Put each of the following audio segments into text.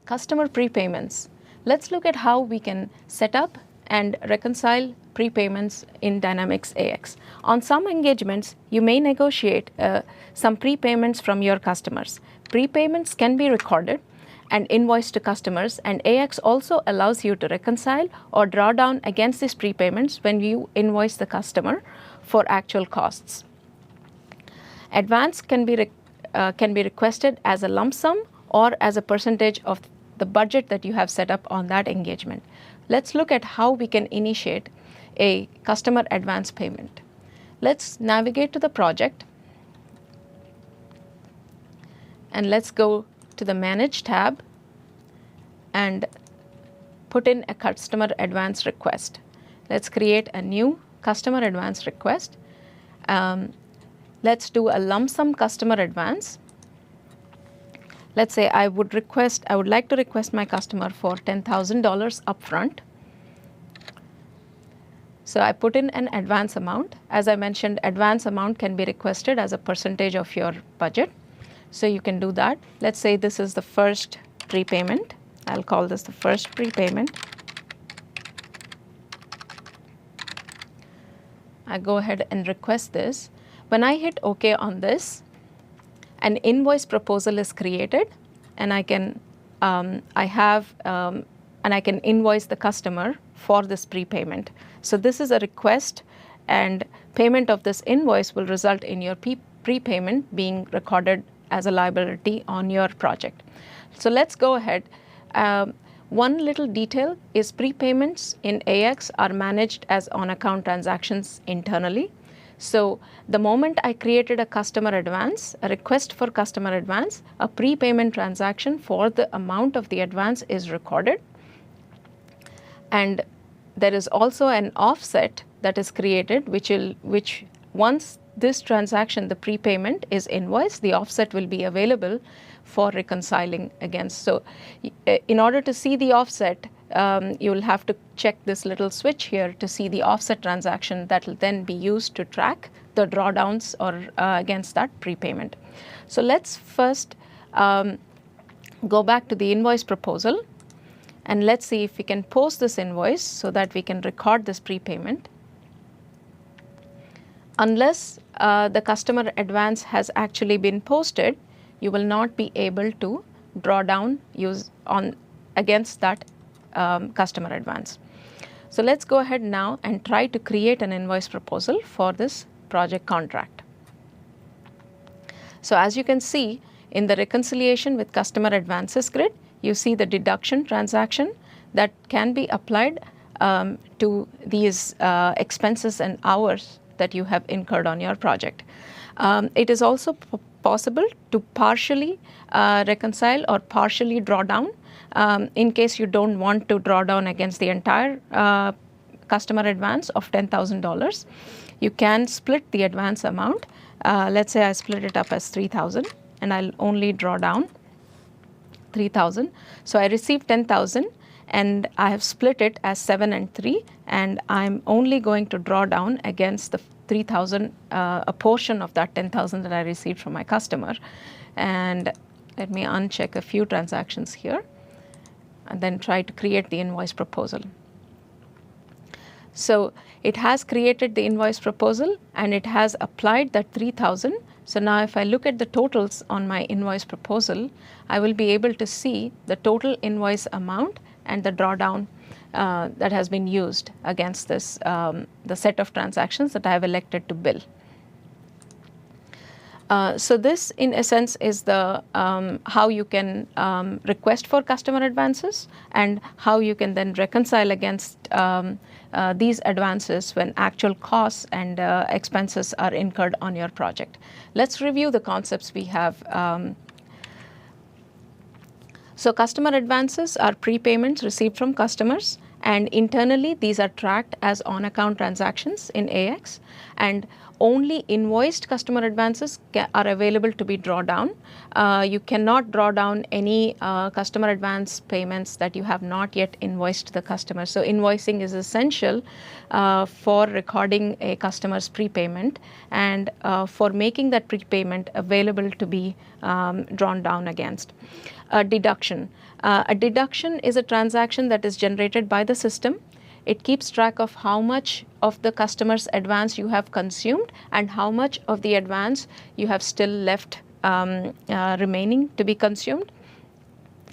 Customer prepayments. Let's look at how we can set up and reconcile prepayments in Dynamics AX. On some engagements, you may negotiate some prepayments from your customers. Prepayments can be recorded and invoiced to customers, and AX also allows you to reconcile or draw down against these prepayments when you invoice the customer for actual costs. Advance can be requested as a lump sum or as a percentage of the budget that you have set up on that engagement. Let's look at how we can initiate a customer advance payment. Let's navigate to the project and let's go to the Manage tab and put in a customer advance request. Let's create a new customer advance request. Let's do a lump sum customer advance. Let's say I would like to request my customer for $10,000 upfront. So I put in an advance amount. As I mentioned, advance amount can be requested as a percentage of your budget. So you can do that. Let's say this is the first prepayment. I'll call this the first prepayment. I go ahead and request this. When I hit OK on this, an invoice proposal is created, and I can invoice the customer for this prepayment. So this is a request, and payment of this invoice will result in your prepayment being recorded as a liability on your project. So let's go ahead. One little detail is prepayments in AX are managed as on-account transactions internally. So the moment I created a customer advance, a request for customer advance, a prepayment transaction for the amount of the advance is recorded. And there is also an offset that is created, which once this transaction, the prepayment, is invoiced, the offset will be available for reconciling against. So in order to see the offset, you will have to check this little switch here to see the offset transaction that will then be used to track the drawdowns or against that prepayment. So let's first go back to the invoice proposal, and let's see if we can post this invoice so that we can record this prepayment. Unless the customer advance has actually been posted, you will not be able to draw down against that customer advance. So let's go ahead now and try to create an invoice proposal for this project contract. So as you can see in the reconciliation with customer advances grid, you see the deduction transaction that can be applied to these expenses and hours that you have incurred on your project. It is also possible to partially reconcile or partially draw down in case you don't want to draw down against the entire customer advance of $10,000. You can split the advance amount. Let's say I split it up as $3,000 and I'll only draw down $3,000. So I received $10,000 and I have split it as 7 and 3, and I'm only going to draw down against the $3,000, a portion of that $10,000 that I received from my customer. And let me uncheck a few transactions here and then try to create the invoice proposal. So it has created the invoice proposal and it has applied that $3,000. So now if I look at the totals on my invoice proposal, I will be able to see the total invoice amount and the drawdown that has been used against this, the set of transactions that I have elected to bill. So this, in essence, is the how you can request for customer advances and how you can then reconcile against these advances when actual costs and expenses are incurred on your project. Let's review the concepts we have. So customer advances are prepayments received from customers, and internally these are tracked as on-account transactions in AX. And only invoiced customer advances are available to be drawn down. You cannot draw down any customer advance payments that you have not yet invoiced the customer. So invoicing is essential for recording a customer's prepayment and for making that prepayment available to be drawn down against. Deduction. A deduction is a transaction that is generated by the system. It keeps track of how much of the customer's advance you have consumed and how much of the advance you have still left remaining to be consumed.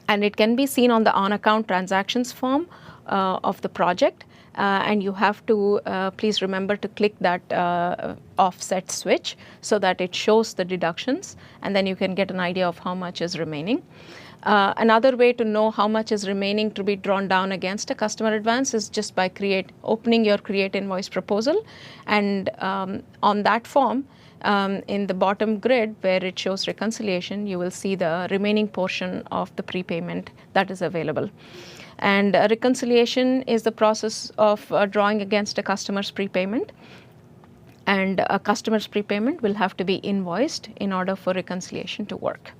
And it can be seen on the on-account transactions form of the project. And you have to please remember to click that offset switch so that it shows the deductions, and then you can get an idea of how much is remaining. Another way to know how much is remaining to be drawn down against a customer advance is just by opening your create invoice proposal, and on that form, in the bottom grid where it shows reconciliation, you will see the remaining portion of the prepayment that is available. And reconciliation is the process of drawing against a customer's prepayment, and a customer's prepayment will have to be invoiced in order for reconciliation to work.